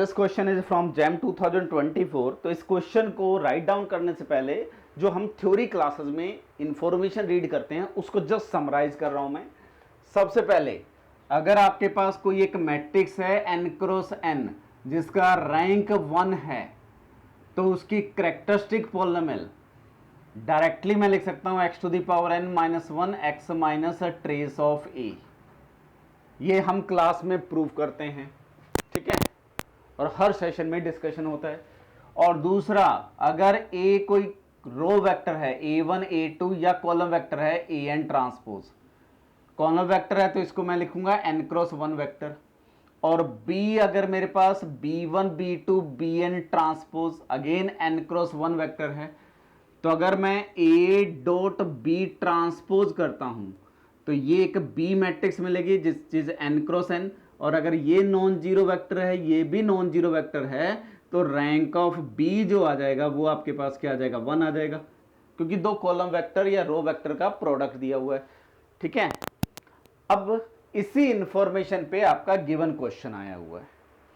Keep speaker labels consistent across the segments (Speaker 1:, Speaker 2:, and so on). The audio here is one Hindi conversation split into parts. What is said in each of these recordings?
Speaker 1: This question is from jam 2024। तो इस क्वेश्चन को राइट डाउन करने से पहले जो हम थ्योरी क्लासेस में इंफॉर्मेशन रीड करते हैं उसको जस्ट समराइज कर रहा हूं मैं। सबसे पहले अगर आपके पास कोई एक मैट्रिक्स है n क्रॉस n जिसका रैंक 1 है तो उसकी कैरेक्टरिस्टिक पॉलिनोमियल डायरेक्टली मैं लिख सकता हूं x to the power n minus 1 x minus a trace of a। ये हम क्लास में प्रूव करते हैं, ठीक है, और हर सेशन में डिस्कशन होता है। और दूसरा, अगर a कोई रो वेक्टर है a1 a2 या कॉलम वेक्टर है an ट्रांसपोज, कॉलम वेक्टर है तो इसको मैं लिखूंगा n क्रॉस 1 वेक्टर। और b अगर मेरे पास b1 b2 bn transpose again n cross 1 vector है, तो अगर मैं a डॉट b ट्रांसपोज करता हूं तो ये एक b मैट्रिक्स मिलेगी जिस चीज n क्रॉस n। और अगर ये नॉन जीरो वेक्टर है, ये भी नॉन जीरो वेक्टर है, तो रैंक ऑफ b जो आ जाएगा वो आपके पास क्या आ जाएगा, 1 आ जाएगा, क्योंकि दो कॉलम वेक्टर या रो वेक्टर का प्रोडक्ट दिया हुआ है, ठीक है। अब इसी इंफॉर्मेशन पे आपका गिवन क्वेश्चन आया हुआ है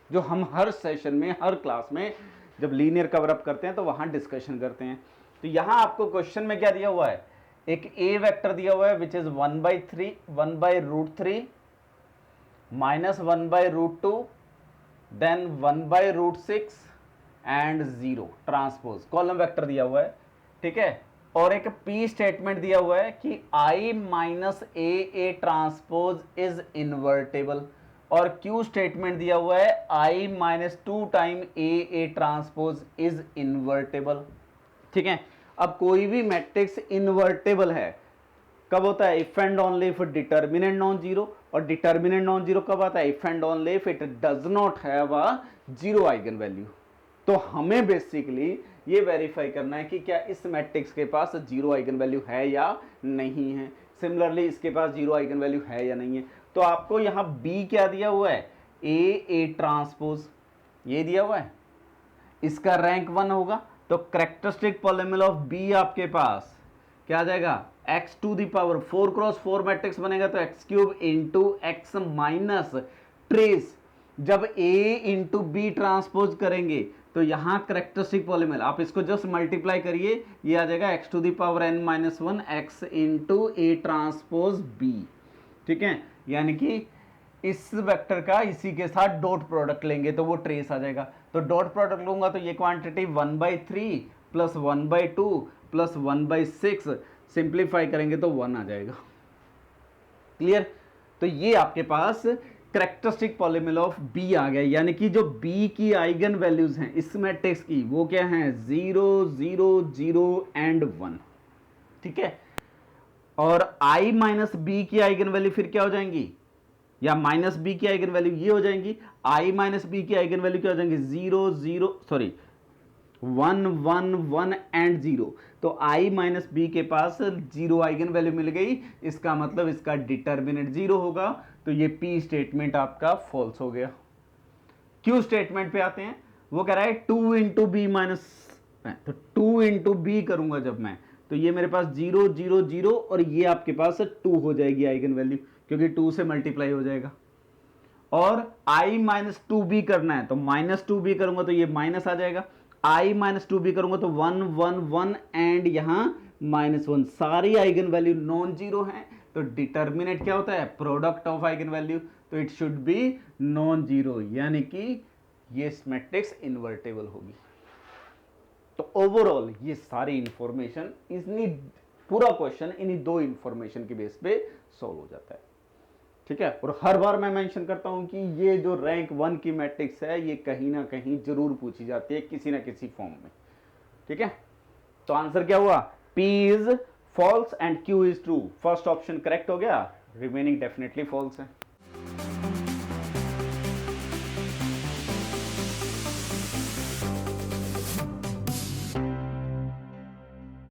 Speaker 1: जो हम हर सेशन में हर क्लास में जब लीनियर कवर अप करते हैं तो वहां डिस्कशन करते हैं। तो यहां आपको क्वेश्चन में क्या दिया हुआ है, एक a वेक्टर दिया हुआ है which is 1/√3 minus 1/√2 then 1/√6 and 0 transpose column vector दिया हुआ है, ठीक है। और एक p स्टेटमेंट दिया हुआ है कि i minus a transpose is invertible, और q स्टेटमेंट दिया हुआ है i minus 2 time a transpose is invertible, ठीक है। अब कोई भी मैट्रिक्स इन्वर्टेबल है कब होता है, if and only if determinant non zero. और डिटर्मिनेंट नॉन जीरो कब आता है, if and only if it does not have a zero eigen value. तो हमें बेसिकली ये वेरीफाई करना है कि क्या इस मैट्रिक्स के पास जीरो आइगन वैल्यू है या नहीं है। सिमिलरली इसके पास जीरो आइगन वैल्यू है या नहीं है। तो आपको यहां b क्या दिया हुआ है, a ट्रांसपोज ये दिया हुआ है, इसका रैंक 1 होगा। तो कैरेक्टरिस्टिक पॉलिनोमियल ऑफ b आपके पास क्या आ जाएगा, x to the power 4 cross 4 matrix बनेगा तो x cube into x minus trace. जब a इंटू बी ट्रांसपोज करेंगे तो यहां कैरेक्टरिस्टिक पॉलिनोमियल आप इसको जस्ट मल्टीप्लाई करिए, ये आ जाएगा x to the power n minus 1 x into a transpose b, ठीक है। यानी कि इस वेक्टर का इसी के साथ डॉट प्रोडक्ट लेंगे तो वो ट्रेस आ जाएगा। तो डॉट प्रोडक्ट लूंगा तो ये क्वांटिटी 1/3 प्लस 1/2 प्लस 1/6 सिंप्लीफाई करेंगे तो 1 आ जाएगा, क्लियर। तो ये आपके पास कैरेक्टरिस्टिक पॉलिनोमियल ऑफ b आ गया, यानी कि जो b की आइगन वैल्यूज हैं इस मैट्रिक्स की वो क्या हैं, 0 0 0 एंड 1, ठीक है। और i माइनस बी की आइगन वैल्यू फिर क्या हो जाएंगी, या माइनस बी की आइगन वैल्यू ये हो जाएंगी, i माइनस बी की आइगन वैल्यू क्या हो जाएंगी, 0 0 सॉरी 1 1 1 एंड 0। तो i माइनस बी के पास जीरो आइगन वैल्यू मिल गई, इसका मतलब इसका डिटर्मिनेंट 0 होगा। तो ये p स्टेटमेंट आपका फॉल्स हो गया। q स्टेटमेंट पे आते हैं, वो कह रहा है 2 इंटू बी माइनस, तो 2 इंटू बी करूंगा जब मैं, तो ये मेरे पास 0 0 0 और ये आपके पास 2 हो जाएगी आइगन वैल्यू, क्योंकि 2 से मल्टीप्लाई हो जाएगा। और i माइनस 2b करना है तो माइनस 2b करूंगा तो ये माइनस आ जाएगा, i माइनस 2b करूंगा तो 1 1 1 एंड यहां माइनस 1। सारी आइगन वैल्यू नॉन जीरो है तो डिटर्मिनेंट क्या होता है, प्रोडक्ट ऑफ आइगन वैल्यू, तो it should be non zero, यानी कि ये मैट्रिक्स इन्वर्टेबल होगी। तो ओवरऑल ये सारी इंफॉर्मेशन इतनी पूरा क्वेश्चन इन्हीं दो इंफॉर्मेशन के बेस पे सॉल्व हो जाता है, ठीक है। और हर बार मैं मेंशन करता हूं कि ये जो रैंक 1 की मैट्रिक्स है ये कहीं ना कहीं जरूर पूछी जाती है किसी ना किसी फॉर्म में, ठीक है। तो आंसर क्या हुआ, P is false and Q is true. First option correct हो गया, रिमेनिंग डेफिनेटली फॉल्स है।